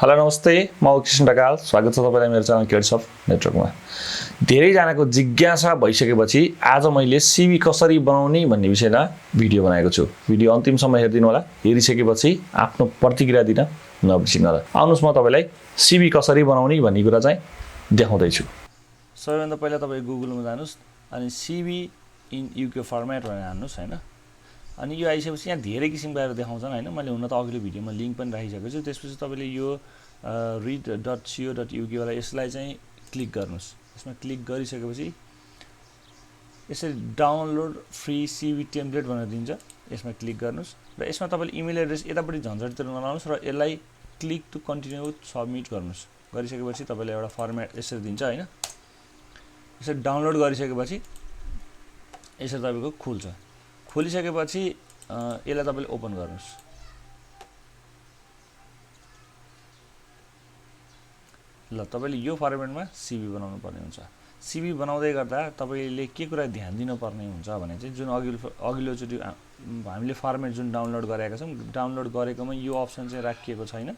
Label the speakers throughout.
Speaker 1: Hello नमस्ते म कृष्ण ढकाल स्वागत छ तपाईलाई मेरो च्यानल क्रिएट्स अफ नेटवर्कमा। धेरैजनाको जिज्ञासा भइसकेपछि आज मैले सिभी कसरी बनाउने भन्ने विषयमा भिडियो बनाएको छु। भिडियो अन्तिमसम्म हेरिदिनु होला। हेरिसकेपछि आफ्नो प्रतिक्रिया दिन नबिर्सिनु होला। आउनुहोस् म तपाईलाई सिभी कसरी बनाउने भन्ने कुरा चाहिँ देखाउँदै छु। सबैभन्दा पहिला तपाईँ गुगलमा जानुहोस् अनि सिभी इन युके फर्मेट भनेर हान्नुहोस् हैन। अनि यो आइसकेपछि यहाँ धेरै किसिमको देखाउँछन् हैन। मैले हुन त अघिल्लो भिडियोमा लिंक पनि राखिसकेको छु। त्यसपछि तपाईले यो read.co.uk वाला यसलाई चाहिँ क्लिक गर्नुस्। यसमा क्लिक गरिसकेपछि यसरी डाउनलोड फ्री सिभी टेम्प्लेट भनेर दिन्छ। यसमा क्लिक गर्नुस् र यसमा तपाईले इमेल एड्रेस यतापट्टि झन्झटतिर नलाउनुस् र यसलाई क्लिक टु कन्टिन्यू सबमिट गर्नुस्। गरिसकेपछि तपाईले एउटा फर्मेट यसरी दिन्छ हैन। यसरी डाउनलोड गरिसकेपछि यसरी तपाईको खुल्छ। खोलिसकेपछि यसलाई तपाईले ओपन गर्नुस्। ल तपाईले यो फर्मेटमा सिभी बनाउनु पर्ने हुन्छ। सिभी बनाउँदै गर्दा तपाईले के कुरा ध्यान दिनुपर्ने हुन्छ भने चाहिँ जुन अघिल्लोचोटि हामीले फर्मेट जुन डाउनलोड गरेका छौं, डाउनलोड गरेकोमा यो अप्सन चाहिँ राखिएको छैन।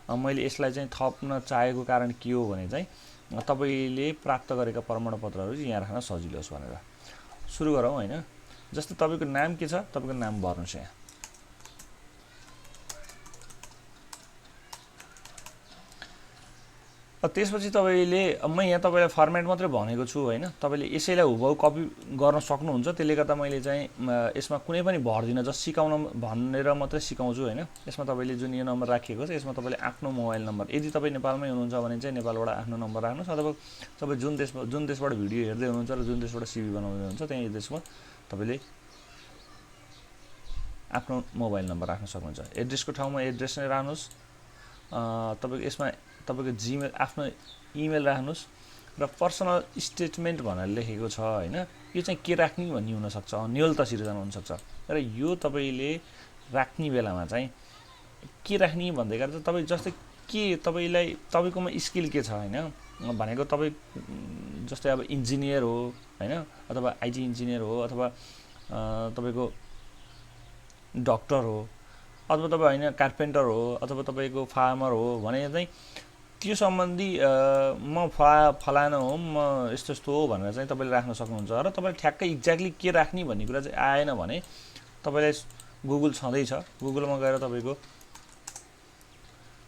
Speaker 1: मैले यसलाई चाहिँ थप्न चाहेको कारण के हो भने चाहिँ तपाईले प्राप्त गरेका प्रमाणपत्रहरू यहाँ राख्न सजिलो होस् भनेर। सुरु गरौँ हैन। जस्तै तपाईको नाम के छ, तपाईको नाम भर्नुस् यहाँ। त्यसपछि तपाईले म यहाँ तपाईलाई फर्मेट मात्रै भनेको छु हैन। तपाईले यसैलाई हुबहु कपी गर्न सक्नुहुन्छ। त्यसले गर्दा मैले चाहिँ यसमा कुनै पनि भर्दिन, जस्ट सिकाउन भनेर मात्रै सिकाउँछु हैन। यसमा तपाईले जुन यो नम्बर राखिएको छ यसमा तपाईले आफ्नो मोबाइल नम्बर, यदि तपाई नेपालमै हुनुहुन्छ भने चाहिँ नेपालबाट आफ्नो नम्बर राख्नुस्, अथवा तपाई जुन देशबाट भिडियो हेर्दै हुनुहुन्छ र जुन देशबाट सिभी बनाउँदै हुनुहुन्छ त्यही देशमा तपाईले आफ्नो मोबाइल नम्बर राख्न सक्नुहुन्छ। एड्रेसको ठाउँमा एड्रेस नै राख्नुस्। तपाईको यसमा तपाईको जीमेल आफ्नो इमेल राख्नुस् र पर्सनल स्टेटमेन्ट भनेर लेखेको छ हैन। यो चाहिँ के राख्ने भन्ने हुन सक्छ, अन्यल सिर्जना हुन सक्छ। र यो तपाईले राख्ने बेलामा चाहिँ के राख्ने भन्दै गर्दा तपाई जस्तै के तपाईलाई तपाईकोमा स्किल के छ हैन भनेको, तपाई जस्तै अब इन्जिनियर हो हैन, अथवा आईटी इन्जिनियर हो, अथवा तपाईको डाक्टर हो, अथवा तपाई हैन कार्पेन्टर हो, अथवा तपाईको फार्मर हो भने चाहिँ त्यो सम्बन्धी म फलाना हो, म यस्तो यस्तो हो भनेर चाहिँ तपाईले राख्न सक्नुहुन्छ। र तपाईले ठ्याक्कै एक्ज्याक्टली के राख्ने भन्ने कुरा चाहिँ आएन भने तपाईलाई गुगल छँदैछ। गुगलमा गएर तपाईको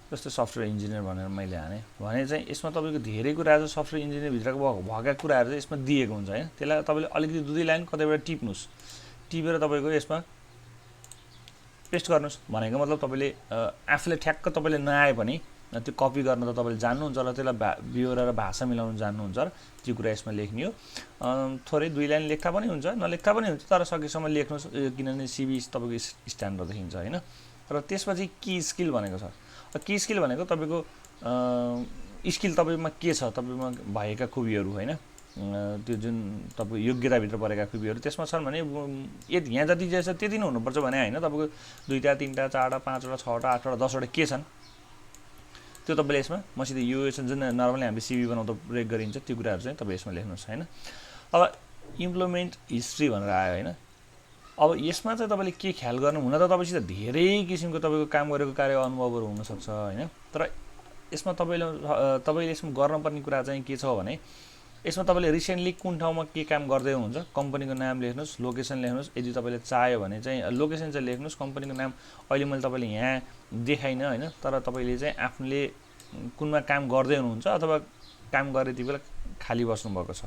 Speaker 1: जस्तै सफ्टवेयर इन्जिनियर भनेर मैले हाने भने चाहिँ यसमा तपाईको धेरै कुराहरु सफ्टवेयर इन्जिनियर भित्रको भएका कुराहरु चाहिँ यसमा दिएको हुन्छ हैन। त्यसलाई तपाईले अलिकति दुई लाइन कतैबाट टिप्नुस्। टिपेर तपाईको यसमा पेस्ट गर्नुस्। भनेको मतलब तपाईले आफूले ठ्याक्क तपाईले नआए पनि त्यो कपी गर्न त तपाईले जान्नुहुन्छ र त्यसलाई बिहोरा र भाषा मिलाउन जान्नुहुन्छ र त्यो कुरा यसमा लेख्ने हो। थोरै दुई लाइन लेख्दा पनि हुन्छ, नलेख्दा पनि हुन्छ, तर सकेसम्म लेख्नुस् किनभने सिभी तपाईको स्ट्यान्डर्ड देखिन्छ हैन। र त्यसपछि की स्किल भनेको छ। की स्किल भनेको तपाईको स्किल तपाईमा के छ, तपाईमा भएका खुबीहरु हैन, त्यो जुन तपाईको योग्यता भित्र परेका खुबीहरु त्यसमा छन् भने यहाँ जति जे छ त्यति नै हुनुपर्छ भने हैन। तपाईको दुईटा तीनटा चारटा पाँचवटा छवटा आठवटा दसवटा के छन् त्यो तपाईले यसमा मसित यो जुन नर्मली हामीले सिभी बनाउँदा प्रयोग गरिन्छ त्यो कुराहरु चाहिँ तपाई यसमा लेख्नुस् हैन। अब इम्प्लिमेन्ट हिस्ट्री भनेर आयो हैन। अब यसमा चाहिँ तपाईले के ख्याल गर्नु, हुन त तपाईसित धेरै किसिमको तपाईको काम गरेको कार्य अनुभवहरु हुन सक्छ हैन। तर यसमा तपाईले यसमा गर्नुपर्ने कुरा चाहिँ के छ भने यसमा तपाईले रिसेन्टली कुन ठाउँमा के काम गर्दै हुनुहुन्छ, कम्पनीको नाम लेख्नुस्, लोकेसन लेख्नुस्। यदि तपाईले चाह्यो भने चाहिँ लोकेसन चाहिँ लेख्नुस्, कम्पनीको नाम अहिले मैले तपाईले यहाँ देखाइन हैन, तर तपाईले चाहिँ आफूले कुनमा काम गर्दै हुनुहुन्छ अथवा काम गरे त्यति बेला खाली बस्नु भएको छ,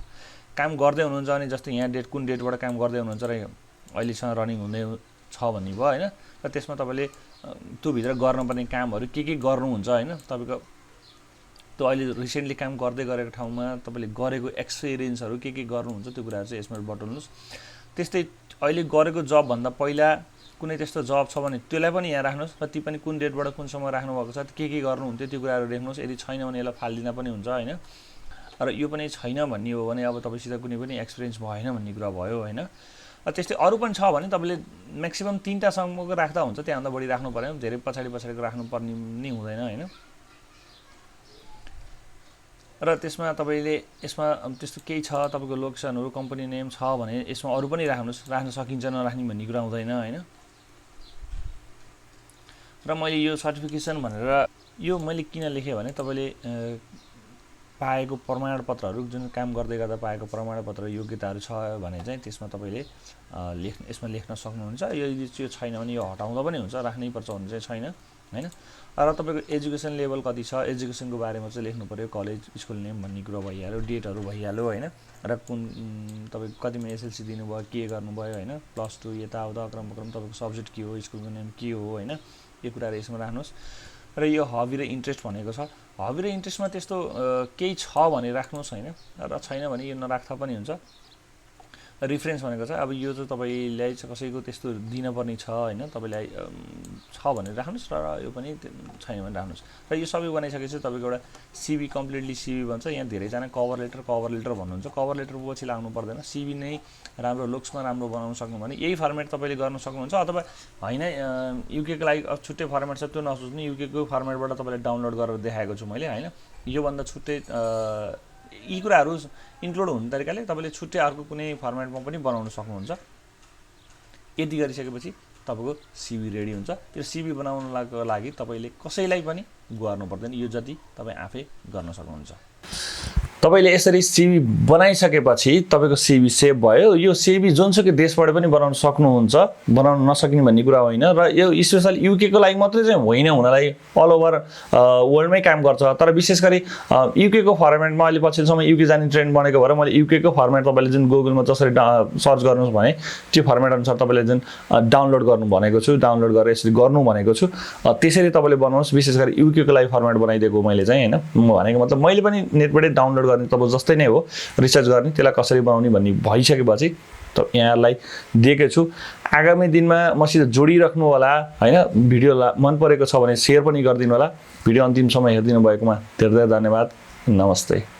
Speaker 1: काम गर्दै हुनुहुन्छ अनि जस्तै यहाँ डेट कुन डेटबाट काम गर्दै हुनुहुन्छ र अहिलेसम्म रनिङ हुँदै छ भन्ने भयो हैन। र त्यसमा तपाईले त्यो भित्र गर्नुपर्ने कामहरु के गर्नुहुन्छ हैन, तपाईको त्यो अहिले रिसेन्टली काम गर्दै गरेको ठाउँमा तपाईले गरेको एक्सपिरियन्सहरु के गर्नुहुन्छ त्यो कुराहरु चाहिँ यसमा बटुल्नुस्। त्यस्तै अहिले गरेको जब भन्दा पहिला कुनै त्यस्तो जब छ भने त्यसलाई पनि यहाँ राख्नुस् र ती पनि कुन डेटबाट कुनसम्म राख्नु भएको छ, के गर्नुहुन्थ्यो त्यो कुराहरु लेख्नुस्। यदि छैन भने यसलाई फाल्दिन पनि हुन्छ हैन। र यो पनि छैन भन्ने हो भने अब तपाईसित कुनै पनि एक्सपिरियन्स भएन भन्ने कुरा भयो हैन। त्यस्तै अरु पनि छ भने तपाईले म्याक्सिमम 3टा सम्मको राख्दा हुन्छ, त्यहाँ भन्दा बढी राख्नु पर्दैन, धेरै पछाडीको राख्नु पर्ने नि हुँदैन हैन। र त्यसमा तपाईले यसमा त्यस्तो केही छ तपाईको लोकेसनहरु कम्पनी नेम छ भने यसमा अरु पनि राख्न सकिन्छ, नराख्ने भन्ने कुरा हुँदैन हैन। र मैले यो सर्टिफिकेसन भनेर यो मैले किन लेखेँ भने तपाईँले पाएको प्रमाणपत्रहरू जुन काम गर्दै गर्दा पाएको प्रमाणपत्र योग्यताहरू छ भने चाहिँ त्यसमा तपाईँले यसमा लेख्न सक्नुहुन्छ। यदि त्यो छैन भने यो हटाउँदा पनि हुन्छ, राख्नै पर्छ भने चाहिँ छैन हैन। र तपाईँको एजुकेसन लेभल कति छ, एजुकेसनको बारेमा चाहिँ लेख्नु पर्यो, कलेज स्कुल नेम भन्ने कुरा भइहाल्यो, डेटहरू भइहाल्यो हैन। र कुन तपाईँको कतिमा एसएलसी दिनुभयो, के गर्नुभयो हैन, +2 यताउता अक्रम तपाईँको सब्जेक्ट के हो, स्कुलको नेम के हो हैन, यो कुराहरू यसमा राख्नुहोस्। र यो हबी र इन्ट्रेस्ट भनेको छ, हबी र इन्ट्रेस्टमा त्यस्तो केही छ भने राख्नुहोस् हैन, र छैन भने यो नराख्दा पनि हुन्छ। रिफरेन्स भनेको चाहिँ अब यो चाहिँ तपाईँलाई कसैको त्यस्तो दिनपर्ने छ हैन, तपाईँलाई छ भने राख्नुहोस्, र यो पनि छैन भने राख्नुहोस्। र यो सबै बनाइसकेपछि तपाईँको एउटा सिभी कम्प्लिटली सिभी भन्छ। यहाँ धेरैजना कभर लेटर भन्नुहुन्छ, कभर लेटर पछि लाग्नु पर्दैन, सिभी नै राम्रो लुक्समा राम्रो बनाउन सक्नु भने यही फर्मेट तपाईँले गर्न सक्नुहुन्छ। अथवा हैन युकेको लागि छुट्टै फर्मेट छ त्यो नसोच्नु, युकेको फर्मेटबाट तपाईँले डाउनलोड गरेर देखाएको छु मैले हैन। योभन्दा छुट्टै यी कुराहरू इन्क्लुड हुने तरिकाले तपाईँले छुट्टै अर्को कुनै फर्मेटमा पनि बनाउन सक्नुहुन्छ। यति गरिसकेपछि तपाईँको सिभी रेडी हुन्छ। यो सिभी बनाउनको लागि तपाईँले कसैलाई पनि गर्नु पर्दैन, यो जति तपाईँ आफै गर्न सक्नुहुन्छ। तपाईँले यसरी सिभी बनाइसकेपछि तपाईँको सिभी सेभ भयो। यो सिभी जुनसुकै देशबाट पनि बनाउन सक्नुहुन्छ, बनाउन नसकिने भन्ने कुरा होइन। र यो स्पेशल युकेको लागि मात्रै चाहिँ होइन, हुनलाई अल ओभर वर्ल्डमै काम गर्छ। तर विशेष गरी युकेको फर्मेटमा अहिले पछिल्लोसम्म युके जाने ट्रेन्ड बनेको भएर मैले युकेको फर्मेट तपाईँले जुन गुगलमा जसरी सर्च गर्नुहोस् भने त्यो फर्मेट अनुसार तपाईँले जुन डाउनलोड गर्नु भनेको छु, डाउनलोड गरेर यसरी गर्नु भनेको छु, त्यसरी तपाईँले बनाउनुहोस्। विशेष गरी युकेको लागि फर्मेट बनाइदिएको मैले चाहिँ होइन, म भनेको मतलब मैले पनि नेटबाटै डाउनलोड गर्ने तपाईँ जस्तै नै हो, रिसर्च गर्ने त्यसलाई कसरी बनाउने भन्ने भइसकेपछि त यहाँलाई दिएकै छु। आगामी दिनमा मसित जोडिराख्नु होला हैन। भिडियोलाई मन परेको छ भने सेयर पनि गरिदिनु होला। भिडियो अन्तिमसम्म हेरिदिनु भएकोमा धेरै धेरै धन्यवाद। नमस्ते।